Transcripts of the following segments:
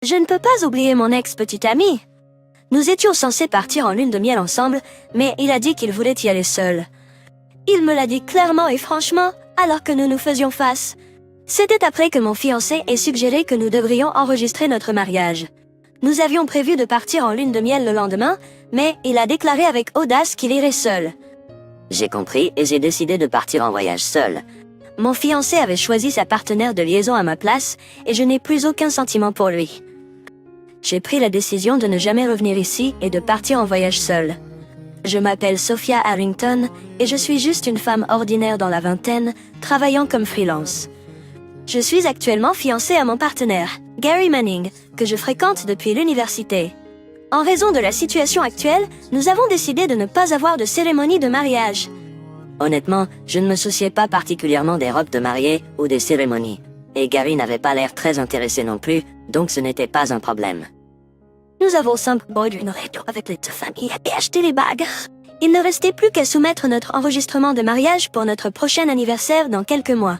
Je ne peux pas oublier mon ex-petite amie. Nous étions censés partir en lune de miel ensemble, mais il a dit qu'il voulait y aller seul. Il me l'a dit clairement et franchement, alors que nous nous faisions face. C'était après que mon fiancé ait suggéré que nous devrions enregistrer notre mariage. Nous avions prévu de partir en lune de miel le lendemain, mais il a déclaré avec audace qu'il irait seul. J'ai compris et j'ai décidé de partir en voyage seul. Mon fiancé avait choisi sa partenaire de liaison à ma place et je n'ai plus aucun sentiment pour lui. J'ai pris la décision de ne jamais revenir ici et de partir en voyage seule. Je m'appelle Sophia Harrington et je suis juste une femme ordinaire dans la vingtaine, travaillant comme freelance. Je suis actuellement fiancée à mon partenaire, Gary Manning, que je fréquente depuis l'université. En raison de la situation actuelle, nous avons décidé de ne pas avoir de cérémonie de mariage. Honnêtement, je ne me souciais pas particulièrement des robes de mariée ou des cérémonies. Et Gary n'avait pas l'air très intéressé non plus, donc ce n'était pas un problème. Nous avons simplement eu une réunion avec les deux familles et acheté les bagues. Il ne restait plus qu'à soumettre notre enregistrement de mariage pour notre prochain anniversaire dans quelques mois.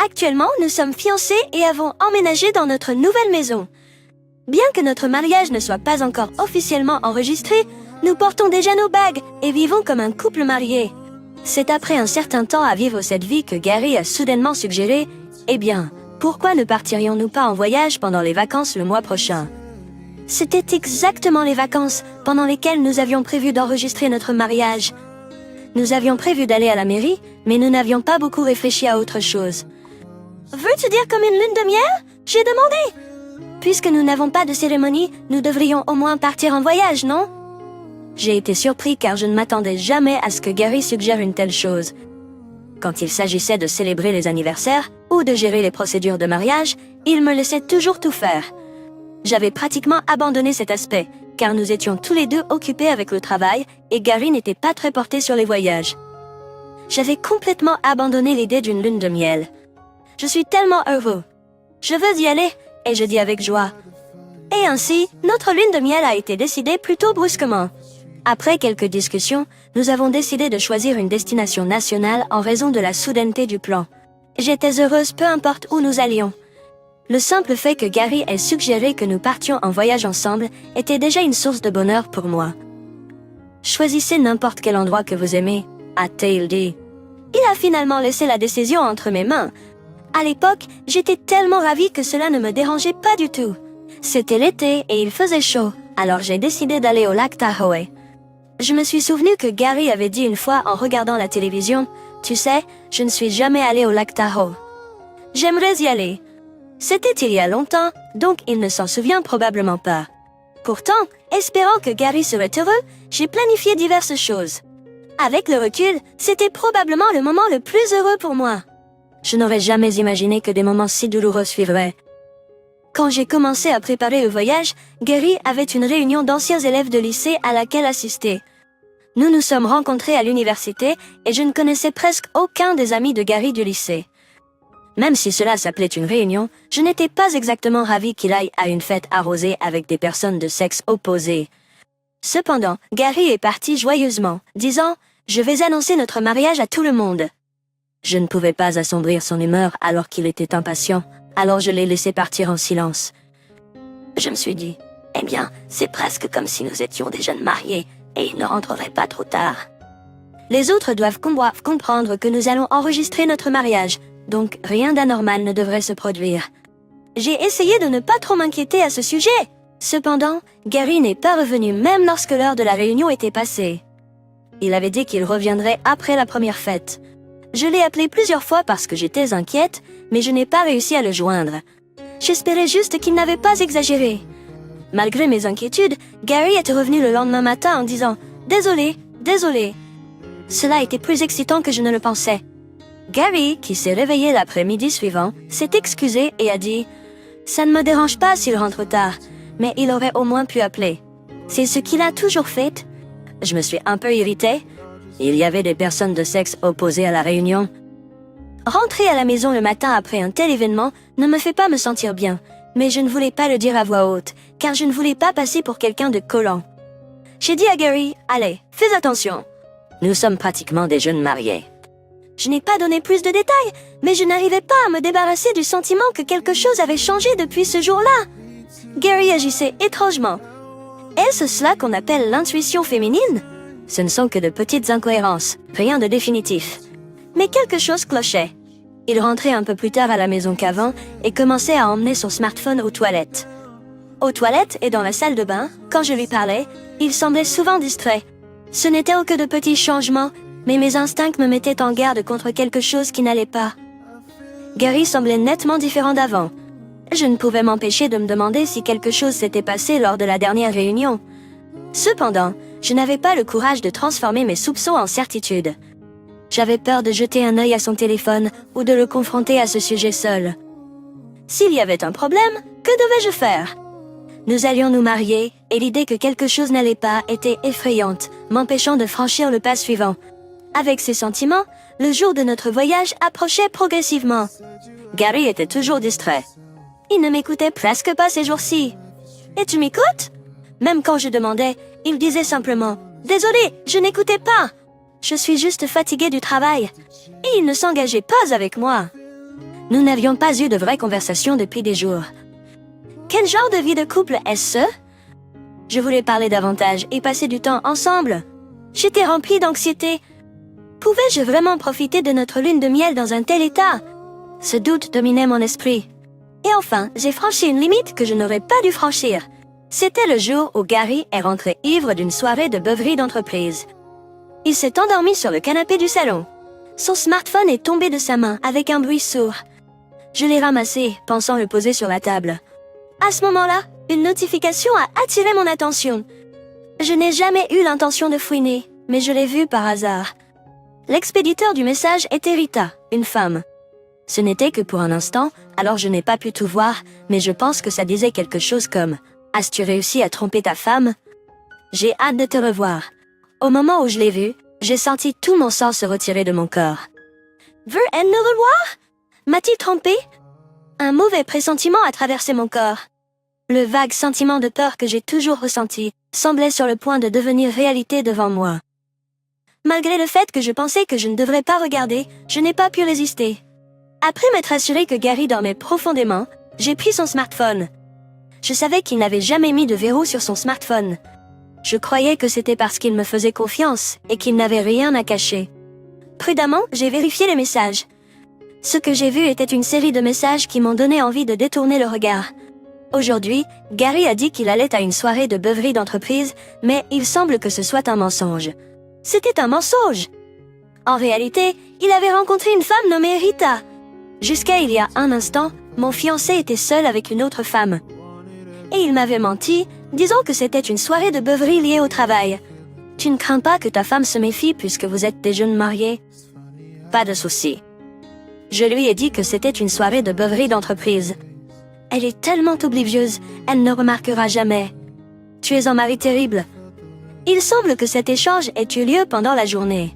Actuellement, nous sommes fiancés et avons emménagé dans notre nouvelle maison. Bien que notre mariage ne soit pas encore officiellement enregistré, nous portons déjà nos bagues et vivons comme un couple marié. C'est après un certain temps à vivre cette vie que Gary a soudainement suggéré « Eh bien, pourquoi ne partirions-nous pas en voyage pendant les vacances le mois prochain ?» C'était exactement les vacances pendant lesquelles nous avions prévu d'enregistrer notre mariage. Nous avions prévu d'aller à la mairie, mais nous n'avions pas beaucoup réfléchi à autre chose. « Veux-tu dire comme une lune de miel ?» J'ai demandé. « Puisque nous n'avons pas de cérémonie, nous devrions au moins partir en voyage, non ?» J'ai été surpris car je ne m'attendais jamais à ce que Gary suggère une telle chose. Quand il s'agissait de célébrer les anniversaires ou de gérer les procédures de mariage, il me laissait toujours tout faire. J'avais pratiquement abandonné cet aspect, car nous étions tous les deux occupés avec le travail et Gary n'était pas très porté sur les voyages. J'avais complètement abandonné l'idée d'une lune de miel. Je suis tellement heureux. Je veux y aller, et je dis avec joie. Et ainsi, notre lune de miel a été décidée plutôt brusquement. Après quelques discussions, nous avons décidé de choisir une destination nationale en raison de la soudaineté du plan. J'étais heureuse peu importe où nous allions. Le simple fait que Gary ait suggéré que nous partions en voyage ensemble était déjà une source de bonheur pour moi. Choisissez n'importe quel endroit que vous aimez, a-t-il dit. Il a finalement laissé la décision entre mes mains. À l'époque, j'étais tellement ravie que cela ne me dérangeait pas du tout. C'était l'été et il faisait chaud, alors j'ai décidé d'aller au lac Tahoe. Je me suis souvenu que Gary avait dit une fois en regardant la télévision, « Tu sais, je ne suis jamais allé au lac Tahoe. J'aimerais y aller. » C'était il y a longtemps, donc il ne s'en souvient probablement pas. Pourtant, espérant que Gary serait heureux, j'ai planifié diverses choses. Avec le recul, c'était probablement le moment le plus heureux pour moi. Je n'aurais jamais imaginé que des moments si douloureux suivraient. Quand j'ai commencé à préparer le voyage, Gary avait une réunion d'anciens élèves de lycée à laquelle assister. Nous nous sommes rencontrés à l'université et je ne connaissais presque aucun des amis de Gary du lycée. Même si cela s'appelait une réunion, je n'étais pas exactement ravie qu'il aille à une fête arrosée avec des personnes de sexe opposé. Cependant, Gary est parti joyeusement, disant « Je vais annoncer notre mariage à tout le monde ». Je ne pouvais pas assombrir son humeur alors qu'il était impatient, alors je l'ai laissé partir en silence. Je me suis dit « Eh bien, c'est presque comme si nous étions des jeunes mariés et il ne rentrerait pas trop tard. » Les autres doivent comprendre que nous allons enregistrer notre mariage, donc rien d'anormal ne devrait se produire. J'ai essayé de ne pas trop m'inquiéter à ce sujet. Cependant, Gary n'est pas revenu même lorsque l'heure de la réunion était passée. Il avait dit qu'il reviendrait après la première fête. Je l'ai appelé plusieurs fois parce que j'étais inquiète, mais je n'ai pas réussi à le joindre. J'espérais juste qu'il n'avait pas exagéré. Malgré mes inquiétudes, Gary est revenu le lendemain matin en disant « Désolé, désolé ». Cela était plus excitant que je ne le pensais. Gary, qui s'est réveillé l'après-midi suivant, s'est excusé et a dit « Ça ne me dérange pas s'il rentre tard, mais il aurait au moins pu appeler. » C'est ce qu'il a toujours fait. Je me suis un peu irritée. Il y avait des personnes de sexe opposé à la réunion. Rentrer à la maison le matin après un tel événement ne me fait pas me sentir bien, mais je ne voulais pas le dire à voix haute, car je ne voulais pas passer pour quelqu'un de collant. J'ai dit à Gary « Allez, fais attention. Nous sommes pratiquement des jeunes mariés. » Je n'ai pas donné plus de détails, mais je n'arrivais pas à me débarrasser du sentiment que quelque chose avait changé depuis ce jour-là. Gary agissait étrangement. Est-ce cela qu'on appelle l'intuition féminine? Ce ne sont que de petites incohérences, rien de définitif. Mais quelque chose clochait. Il rentrait un peu plus tard à la maison qu'avant et commençait à emmener son smartphone aux toilettes. Aux toilettes et dans la salle de bain, quand je lui parlais, il semblait souvent distrait. Ce n'était que de petits changements, mais mes instincts me mettaient en garde contre quelque chose qui n'allait pas. Gary semblait nettement différent d'avant. Je ne pouvais m'empêcher de me demander si quelque chose s'était passé lors de la dernière réunion. Cependant, je n'avais pas le courage de transformer mes soupçons en certitude. J'avais peur de jeter un œil à son téléphone ou de le confronter à ce sujet seul. S'il y avait un problème, que devais-je faire? Nous allions nous marier, et l'idée que quelque chose n'allait pas était effrayante, m'empêchant de franchir le pas suivant. Avec ces sentiments, le jour de notre voyage approchait progressivement. Gary était toujours distrait. Il ne m'écoutait presque pas ces jours-ci. Et tu m'écoutes? Même quand je demandais, il disait simplement « Désolé, je n'écoutais pas. Je suis juste fatigué du travail. » Et il ne s'engageait pas avec moi. Nous n'avions pas eu de vraies conversations depuis des jours. Quel genre de vie de couple est-ce? Je voulais parler davantage et passer du temps ensemble. J'étais remplie d'anxiété. Pouvais-je vraiment profiter de notre lune de miel dans un tel état? Ce doute dominait mon esprit. Et enfin, j'ai franchi une limite que je n'aurais pas dû franchir. C'était le jour où Gary est rentré ivre d'une soirée de beuverie d'entreprise. Il s'est endormi sur le canapé du salon. Son smartphone est tombé de sa main avec un bruit sourd. Je l'ai ramassé, pensant le poser sur la table. À ce moment-là, une notification a attiré mon attention. Je n'ai jamais eu l'intention de fouiner, mais je l'ai vu par hasard. L'expéditeur du message était Rita, une femme. Ce n'était que pour un instant, alors je n'ai pas pu tout voir, mais je pense que ça disait quelque chose comme « As-tu réussi à tromper ta femme? J'ai hâte de te revoir. » Au moment où je l'ai vu, j'ai senti tout mon sang se retirer de mon corps. Veux-elle me revoir? M'a-t-il trompé? Un mauvais pressentiment a traversé mon corps. Le vague sentiment de peur que j'ai toujours ressenti semblait sur le point de devenir réalité devant moi. Malgré le fait que je pensais que je ne devrais pas regarder, je n'ai pas pu résister. Après m'être assuré que Gary dormait profondément, j'ai pris son smartphone. Je savais qu'il n'avait jamais mis de verrou sur son smartphone. Je croyais que c'était parce qu'il me faisait confiance et qu'il n'avait rien à cacher. Prudemment, j'ai vérifié les messages. Ce que j'ai vu était une série de messages qui m'ont donné envie de détourner le regard. Aujourd'hui, Gary a dit qu'il allait à une soirée de beuverie d'entreprise, mais il semble que ce soit un mensonge. C'était un mensonge! En réalité, il avait rencontré une femme nommée Rita. Jusqu'à il y a un instant, mon fiancé était seul avec une autre femme. Et il m'avait menti, disant que c'était une soirée de beuverie liée au travail. Tu ne crains pas que ta femme se méfie puisque vous êtes des jeunes mariés? Pas de souci. Je lui ai dit que c'était une soirée de beuverie d'entreprise. Elle est tellement oblivieuse, elle ne remarquera jamais. Tu es un mari terrible. Il semble que cet échange ait eu lieu pendant la journée.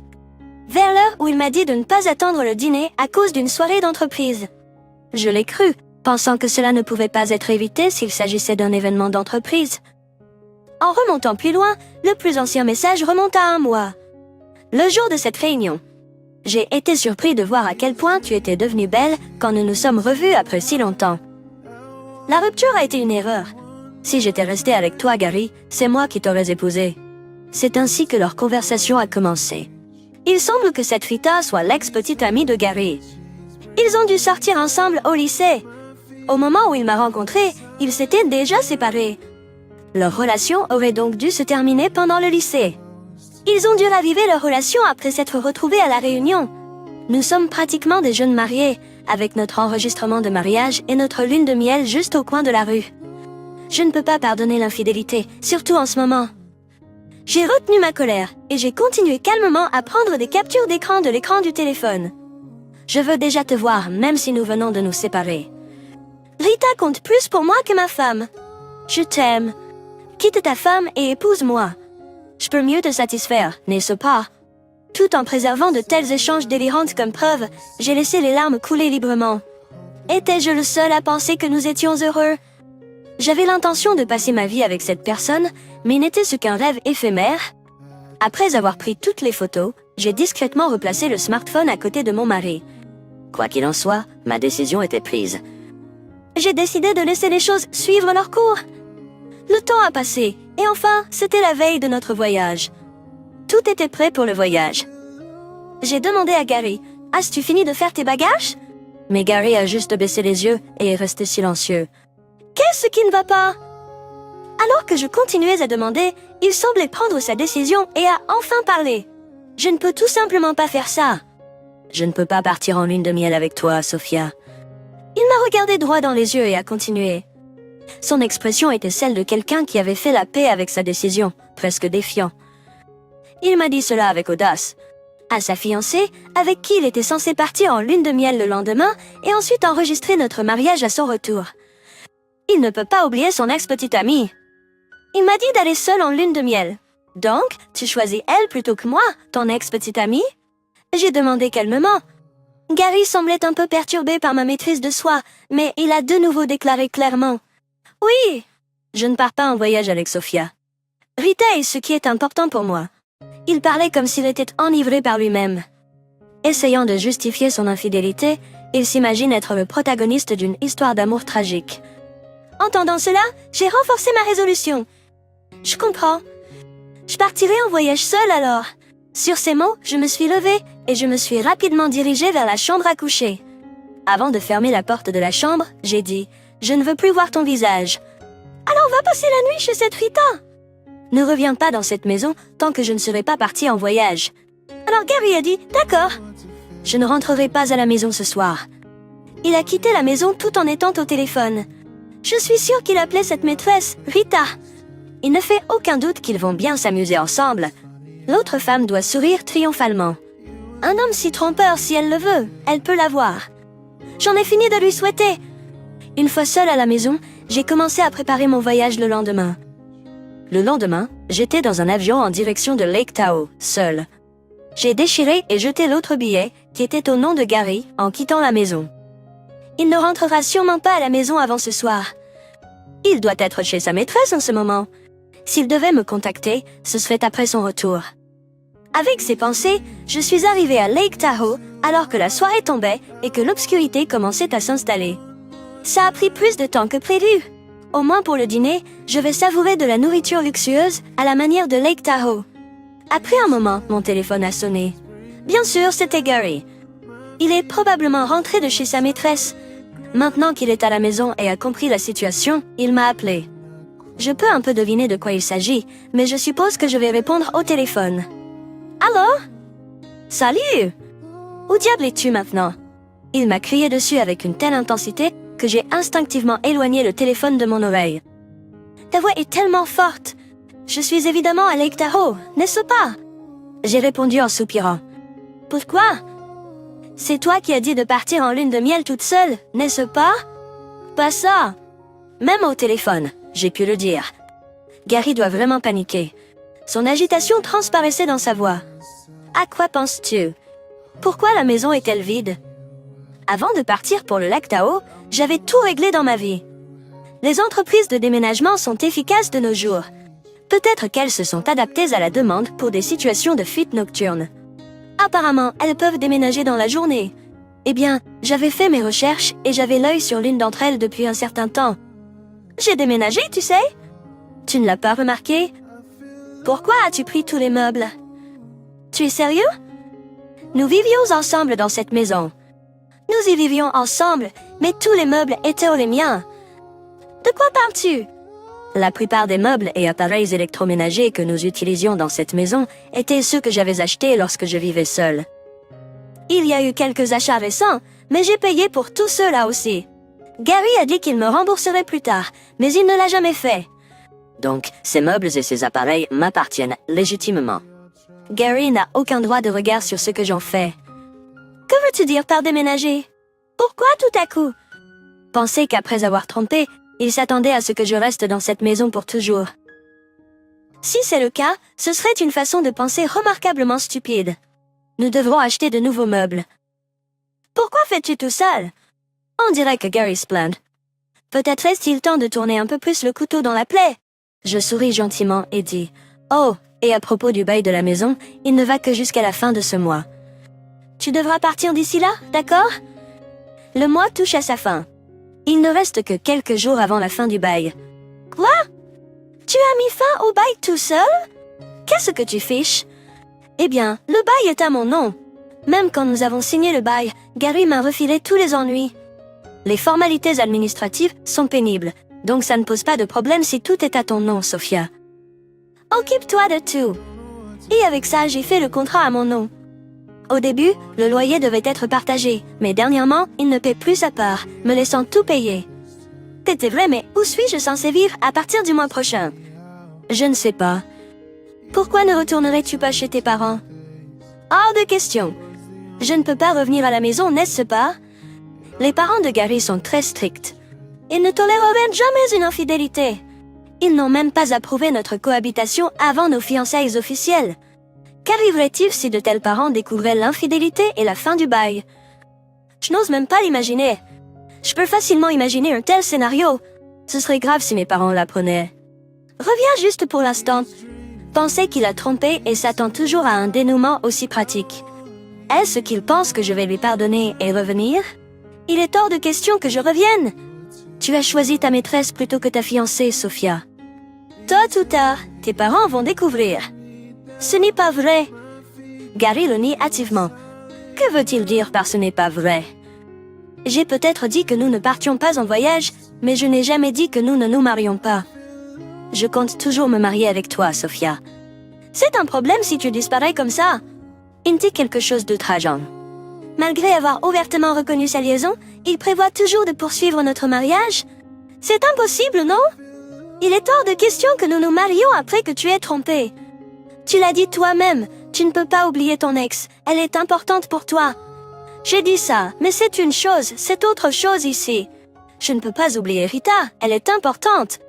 Vers l'heure où il m'a dit de ne pas attendre le dîner à cause d'une soirée d'entreprise. Je l'ai cru, pensant que cela ne pouvait pas être évité s'il s'agissait d'un événement d'entreprise. En remontant plus loin, le plus ancien message remonte à un mois. Le jour de cette réunion. J'ai été surpris de voir à quel point tu étais devenue belle quand nous nous sommes revus après si longtemps. La rupture a été une erreur. Si j'étais resté avec toi, Gary, c'est moi qui t'aurais épousé. C'est ainsi que leur conversation a commencé. Il semble que cette Rita soit l'ex-petite amie de Gary. Ils ont dû sortir ensemble au lycée. Au moment où il m'a rencontré, ils s'étaient déjà séparés. Leur relation aurait donc dû se terminer pendant le lycée. Ils ont dû raviver leur relation après s'être retrouvés à la réunion. Nous sommes pratiquement des jeunes mariés, avec notre enregistrement de mariage et notre lune de miel juste au coin de la rue. Je ne peux pas pardonner l'infidélité, surtout en ce moment. J'ai retenu ma colère, et j'ai continué calmement à prendre des captures d'écran de l'écran du téléphone. Je veux déjà te voir, même si nous venons de nous séparer. Rita compte plus pour moi que ma femme. Je t'aime. Quitte ta femme et épouse-moi. Je peux mieux te satisfaire, n'est-ce pas? Tout en préservant de tels échanges délirantes comme preuve, j'ai laissé les larmes couler librement. Étais-je le seul à penser que nous étions heureux? J'avais l'intention de passer ma vie avec cette personne, mais n'était-ce qu'un rêve éphémère? Après avoir pris toutes les photos, j'ai discrètement replacé le smartphone à côté de mon mari. Quoi qu'il en soit, ma décision était prise. j'ai décidé de laisser les choses suivre leur cours. Le temps a passé, et enfin, c'était la veille de notre voyage. Tout était prêt pour le voyage. J'ai demandé à Gary, « As-tu fini de faire tes bagages ?» Mais Gary a juste baissé les yeux et est resté silencieux. « Qu'est-ce qui ne va pas ?» Alors que je continuais à demander, il semblait prendre sa décision et a enfin parlé. « Je ne peux tout simplement pas faire ça. »« Je ne peux pas partir en lune de miel avec toi, Sophia. » Il m'a regardé droit dans les yeux et a continué. Son expression était celle de quelqu'un qui avait fait la paix avec sa décision, presque défiant. Il m'a dit cela avec audace. À sa fiancée, avec qui il était censé partir en lune de miel le lendemain et ensuite enregistrer notre mariage à son retour. Il ne peut pas oublier son ex-petite amie. Il m'a dit d'aller seul en lune de miel. Donc, tu choisis elle plutôt que moi, ton ex-petite amie? J'ai demandé calmement. Gary semblait un peu perturbé par ma maîtrise de soi, mais il a de nouveau déclaré clairement. Oui, je ne pars pas en voyage avec Sophia. Rita est ce qui est important pour moi. Il parlait comme s'il était enivré par lui-même. Essayant de justifier son infidélité, il s'imagine être le protagoniste d'une histoire d'amour tragique. Entendant cela, j'ai renforcé ma résolution. Je comprends. Je partirai en voyage seule alors. Sur ces mots, je me suis levée et je me suis rapidement dirigée vers la chambre à coucher. Avant de fermer la porte de la chambre, j'ai dit « Je ne veux plus voir ton visage. » Alors va passer la nuit chez cette Rita. Ne reviens pas dans cette maison tant que je ne serai pas partie en voyage. Alors Gary a dit « D'accord. » Je ne rentrerai pas à la maison ce soir. Il a quitté la maison tout en étant au téléphone. Je suis sûre qu'il appelait cette maîtresse Rita. Il ne fait aucun doute qu'ils vont bien s'amuser ensemble. L'autre femme doit sourire triomphalement. Un homme si trompeur, si elle le veut, elle peut l'avoir. J'en ai fini de lui souhaiter. Une fois seule à la maison, j'ai commencé à préparer mon voyage le lendemain. Le lendemain, j'étais dans un avion en direction de Lake Tahoe, seule. J'ai déchiré et jeté l'autre billet, qui était au nom de Gary, en quittant la maison. Il ne rentrera sûrement pas à la maison avant ce soir. Il doit être chez sa maîtresse en ce moment. S'il devait me contacter, ce serait après son retour. Avec ces pensées, je suis arrivée à Lake Tahoe alors que la soirée tombait et que l'obscurité commençait à s'installer. Ça a pris plus de temps que prévu. Au moins pour le dîner, je vais savourer de la nourriture luxueuse à la manière de Lake Tahoe. Après un moment, mon téléphone a sonné. Bien sûr, c'était Gary. Il est probablement rentré de chez sa maîtresse. Maintenant qu'il est à la maison et a compris la situation, il m'a appelé. Je peux un peu deviner de quoi il s'agit, mais je suppose que je vais répondre au téléphone. Allô? Salut! Où diable es-tu maintenant? Il m'a crié dessus avec une telle intensité que j'ai instinctivement éloigné le téléphone de mon oreille. Ta voix est tellement forte. Je suis évidemment à Lake Tahoe, n'est-ce pas? J'ai répondu en soupirant. Pourquoi? C'est toi qui as dit de partir en lune de miel toute seule, n'est-ce pas? Pas ça. Même au téléphone, j'ai pu le dire. Gary doit vraiment paniquer. Son agitation transparaissait dans sa voix. À quoi penses-tu? Pourquoi la maison est-elle vide? Avant de partir pour le lac Tahoe, j'avais tout réglé dans ma vie. Les entreprises de déménagement sont efficaces de nos jours. Peut-être qu'elles se sont adaptées à la demande pour des situations de fuite nocturne. Apparemment, elles peuvent déménager dans la journée. Eh bien, j'avais fait mes recherches et j'avais l'œil sur l'une d'entre elles depuis un certain temps. J'ai déménagé, tu sais? Tu ne l'as pas remarqué? Pourquoi as-tu pris tous les meubles? Tu es sérieux? Nous vivions ensemble dans cette maison. Nous y vivions ensemble, mais tous les meubles étaient les miens. De quoi parles-tu? La plupart des meubles et appareils électroménagers que nous utilisions dans cette maison étaient ceux que j'avais achetés lorsque je vivais seule. Il y a eu quelques achats récents, mais j'ai payé pour tous ceux-là aussi. Gary a dit qu'il me rembourserait plus tard, mais il ne l'a jamais fait. Donc, ces meubles et ces appareils m'appartiennent légitimement. Gary n'a aucun droit de regard sur ce que j'en fais. Que veux-tu dire par déménager? Pourquoi tout à coup? Pensez qu'après avoir trompé, il s'attendait à ce que je reste dans cette maison pour toujours. Si c'est le cas, ce serait une façon de penser remarquablement stupide. Nous devrons acheter de nouveaux meubles. Pourquoi fais-tu tout seul? On dirait que Gary se plaint. Peut-être est-il temps de tourner un peu plus le couteau dans la plaie. Je souris gentiment et dis « Oh, et à propos du bail de la maison, il ne va que jusqu'à la fin de ce mois. Tu devras partir d'ici là, d'accord? Le mois touche à sa fin. Il ne reste que quelques jours avant la fin du bail. Quoi? Tu as mis fin au bail tout seul? Qu'est-ce que tu fiches? Eh bien, le bail est à mon nom. Même quand nous avons signé le bail, Gary m'a refilé tous les ennuis. Les formalités administratives sont pénibles, donc ça ne pose pas de problème si tout est à ton nom, Sophia. Occupe-toi de tout. Et avec ça, j'ai fait le contrat à mon nom. Au début, le loyer devait être partagé, mais dernièrement, il ne paie plus sa part, me laissant tout payer. C'était vrai, mais où suis-je censé vivre à partir du mois prochain? Je ne sais pas. Pourquoi ne retournerais-tu pas chez tes parents? Hors de question. Je ne peux pas revenir à la maison, n'est-ce pas? Les parents de Gary sont très stricts. Ils ne toléreraient jamais une infidélité. Ils n'ont même pas approuvé notre cohabitation avant nos fiançailles officielles. Qu'arriverait-il si de tels parents découvraient l'infidélité et la fin du bail? Je n'ose même pas l'imaginer. Je peux facilement imaginer un tel scénario. Ce serait grave si mes parents l'apprenaient. Reviens juste pour l'instant. Penser qu'il a trompé et s'attend toujours à un dénouement aussi pratique. Est-ce qu'il pense que je vais lui pardonner et revenir? Il est hors de question que je revienne. Tu as choisi ta maîtresse plutôt que ta fiancée, Sophia. Tôt ou tard, tes parents vont découvrir. Ce n'est pas vrai. Gary le nie hâtivement. Que veut-il dire par ce n'est pas vrai? J'ai peut-être dit que nous ne partions pas en voyage, mais je n'ai jamais dit que nous ne nous marions pas. Je compte toujours me marier avec toi, Sophia. C'est un problème si tu disparais comme ça. Il dit quelque chose d'outrageant. Malgré avoir ouvertement reconnu sa liaison, il prévoit toujours de poursuivre notre mariage. C'est impossible, non? Il est hors de question que nous nous marions après que tu aies trompé. Tu l'as dit toi-même, tu ne peux pas oublier ton ex, elle est importante pour toi. J'ai dit ça, mais c'est une chose, c'est autre chose ici. Je ne peux pas oublier Rita, elle est importante.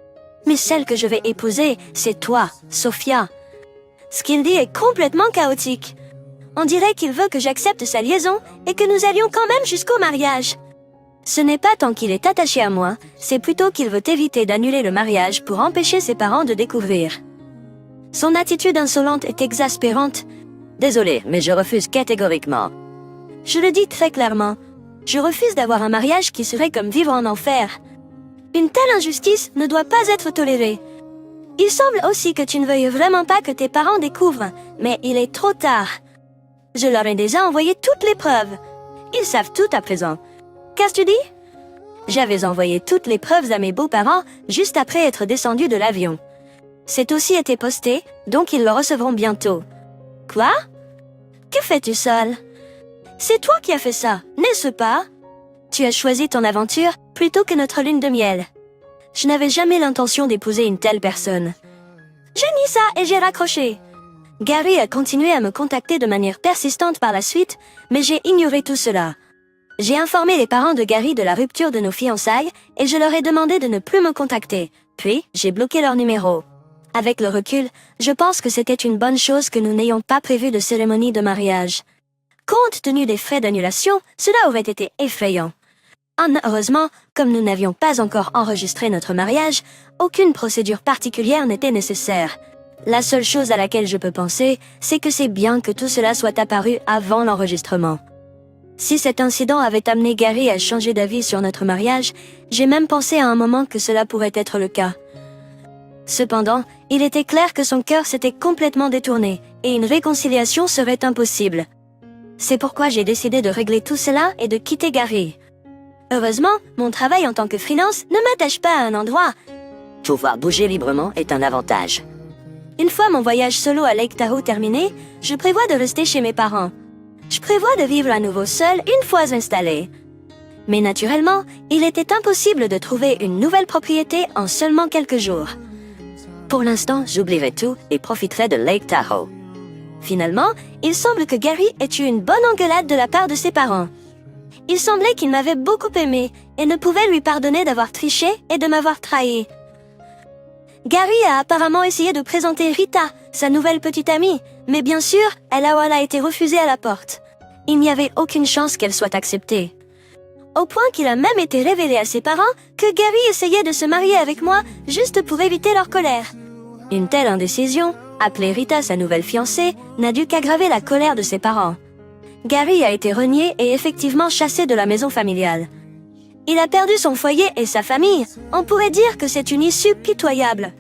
Mais celle que je vais épouser, c'est toi, Sophia. Ce qu'il dit est complètement chaotique. On dirait qu'il veut que j'accepte sa liaison et que nous allions quand même jusqu'au mariage. Ce n'est pas tant qu'il est attaché à moi, c'est plutôt qu'il veut éviter d'annuler le mariage pour empêcher ses parents de découvrir. Son attitude insolente est exaspérante. Désolé, mais je refuse catégoriquement. Je le dis très clairement. Je refuse d'avoir un mariage qui serait comme vivre en enfer. Une telle injustice ne doit pas être tolérée. Il semble aussi que tu ne veuilles vraiment pas que tes parents découvrent, mais il est trop tard. Je leur ai déjà envoyé toutes les preuves. Ils savent tout à présent. Qu'as-tu dit? J'avais envoyé toutes les preuves à mes beaux-parents juste après être descendu de l'avion. C'est aussi été posté, donc ils le recevront bientôt. Quoi? Que fais-tu seul? C'est toi qui as fait ça, n'est-ce pas? Tu as choisi ton aventure plutôt que notre lune de miel. Je n'avais jamais l'intention d'épouser une telle personne. J'ai nié ça et j'ai raccroché. Gary a continué à me contacter de manière persistante par la suite, mais j'ai ignoré tout cela. J'ai informé les parents de Gary de la rupture de nos fiançailles et je leur ai demandé de ne plus me contacter. Puis, j'ai bloqué leur numéro. Avec le recul, je pense que c'était une bonne chose que nous n'ayons pas prévu de cérémonie de mariage. Compte tenu des frais d'annulation, cela aurait été effrayant. Heureusement, comme nous n'avions pas encore enregistré notre mariage, aucune procédure particulière n'était nécessaire. La seule chose à laquelle je peux penser, c'est que c'est bien que tout cela soit apparu avant l'enregistrement. Si cet incident avait amené Gary à changer d'avis sur notre mariage, j'ai même pensé à un moment que cela pourrait être le cas. Cependant, il était clair que son cœur s'était complètement détourné, et une réconciliation serait impossible. C'est pourquoi j'ai décidé de régler tout cela et de quitter Gary. Heureusement, mon travail en tant que freelance ne m'attache pas à un endroit. Pouvoir bouger librement est un avantage. Une fois mon voyage solo à Lake Tahoe terminé, je prévois de rester chez mes parents. Je prévois de vivre à nouveau seul une fois installé. Mais naturellement, il était impossible de trouver une nouvelle propriété en seulement quelques jours. Pour l'instant, j'oublierai tout et profiterai de Lake Tahoe. Finalement, il semble que Gary ait eu une bonne engueulade de la part de ses parents. Il semblait qu'il m'avait beaucoup aimé et ne pouvait lui pardonner d'avoir triché et de m'avoir trahi. Gary a apparemment essayé de présenter Rita, sa nouvelle petite amie, mais bien sûr, elle a été refusée à la porte. Il n'y avait aucune chance qu'elle soit acceptée. Au point qu'il a même été révélé à ses parents que Gary essayait de se marier avec moi juste pour éviter leur colère. Une telle indécision, appeler Rita sa nouvelle fiancée, n'a dû qu'aggraver la colère de ses parents. Gary a été renié et effectivement chassé de la maison familiale. Il a perdu son foyer et sa famille. On pourrait dire que c'est une issue pitoyable.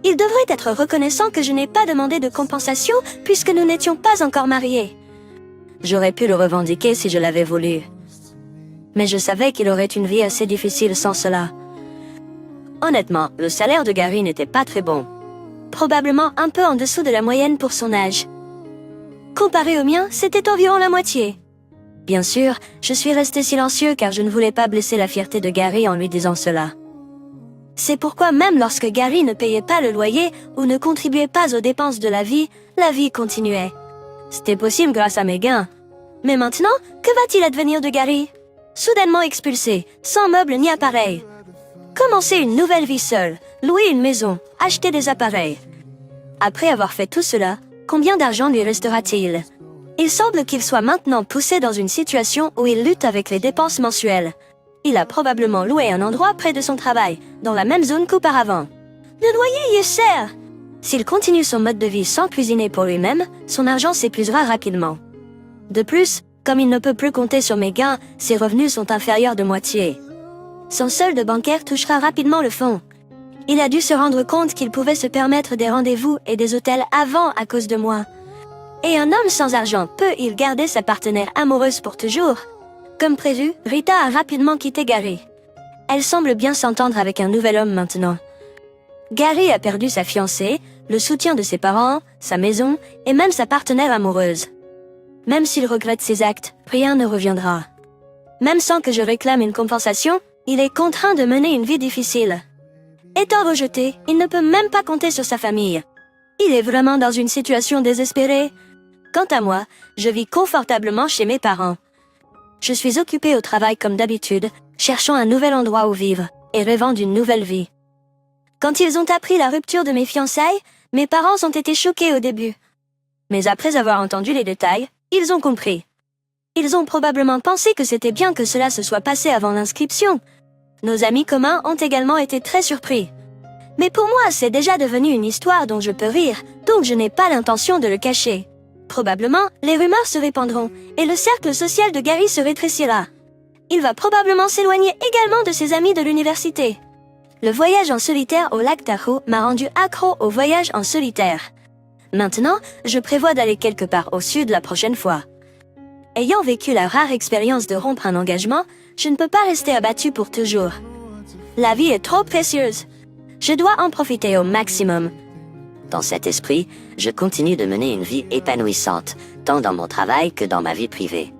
Il devrait être reconnaissant que je n'ai pas demandé de compensation puisque nous n'étions pas encore mariés. J'aurais pu le revendiquer si je l'avais voulu. Mais je savais qu'il aurait une vie assez difficile sans cela. Honnêtement, le salaire de Gary n'était pas très bon. Probablement un peu en dessous de la moyenne pour son âge. Comparé au mien, c'était environ la moitié. Bien sûr, je suis resté silencieux car je ne voulais pas blesser la fierté de Gary en lui disant cela. C'est pourquoi même lorsque Gary ne payait pas le loyer ou ne contribuait pas aux dépenses de la vie continuait. C'était possible grâce à mes gains. Mais maintenant, que va-t-il advenir de Gary? Soudainement expulsé, sans meubles ni appareils. Commencer une nouvelle vie seule, louer une maison, acheter des appareils. Après avoir fait tout cela, combien d'argent lui restera-t-il? Il semble qu'il soit maintenant poussé dans une situation où il lutte avec les dépenses mensuelles. Il a probablement loué un endroit près de son travail, dans la même zone qu'auparavant. Le loyer y est cher! S'il continue son mode de vie sans cuisiner pour lui-même, son argent s'épuisera rapidement. De plus, comme il ne peut plus compter sur mes gains, ses revenus sont inférieurs de moitié. Son solde bancaire touchera rapidement le fond. Il a dû se rendre compte qu'il pouvait se permettre des rendez-vous et des hôtels avant à cause de moi. Et un homme sans argent peut-il garder sa partenaire amoureuse pour toujours? Comme prévu, Rita a rapidement quitté Gary. Elle semble bien s'entendre avec un nouvel homme maintenant. Gary a perdu sa fiancée, le soutien de ses parents, sa maison et même sa partenaire amoureuse. Même s'il regrette ses actes, rien ne reviendra. Même sans que je réclame une compensation, il est contraint de mener une vie difficile. Étant rejeté, il ne peut même pas compter sur sa famille. Il est vraiment dans une situation désespérée. Quant à moi, je vis confortablement chez mes parents. Je suis occupée au travail comme d'habitude, cherchant un nouvel endroit où vivre et rêvant d'une nouvelle vie. Quand ils ont appris la rupture de mes fiançailles, mes parents ont été choqués au début. Mais après avoir entendu les détails, ils ont compris. Ils ont probablement pensé que c'était bien que cela se soit passé avant l'inscription. Nos amis communs ont également été très surpris. Mais pour moi, c'est déjà devenu une histoire dont je peux rire, donc je n'ai pas l'intention de le cacher. Probablement, les rumeurs se répandront, et le cercle social de Gary se rétrécira. Il va probablement s'éloigner également de ses amis de l'université. Le voyage en solitaire au lac Tahoe m'a rendu accro au voyage en solitaire. Maintenant, je prévois d'aller quelque part au sud la prochaine fois. Ayant vécu la rare expérience de rompre un engagement, je ne peux pas rester abattu pour toujours. La vie est trop précieuse. Je dois en profiter au maximum. Dans cet esprit, je continue de mener une vie épanouissante, tant dans mon travail que dans ma vie privée.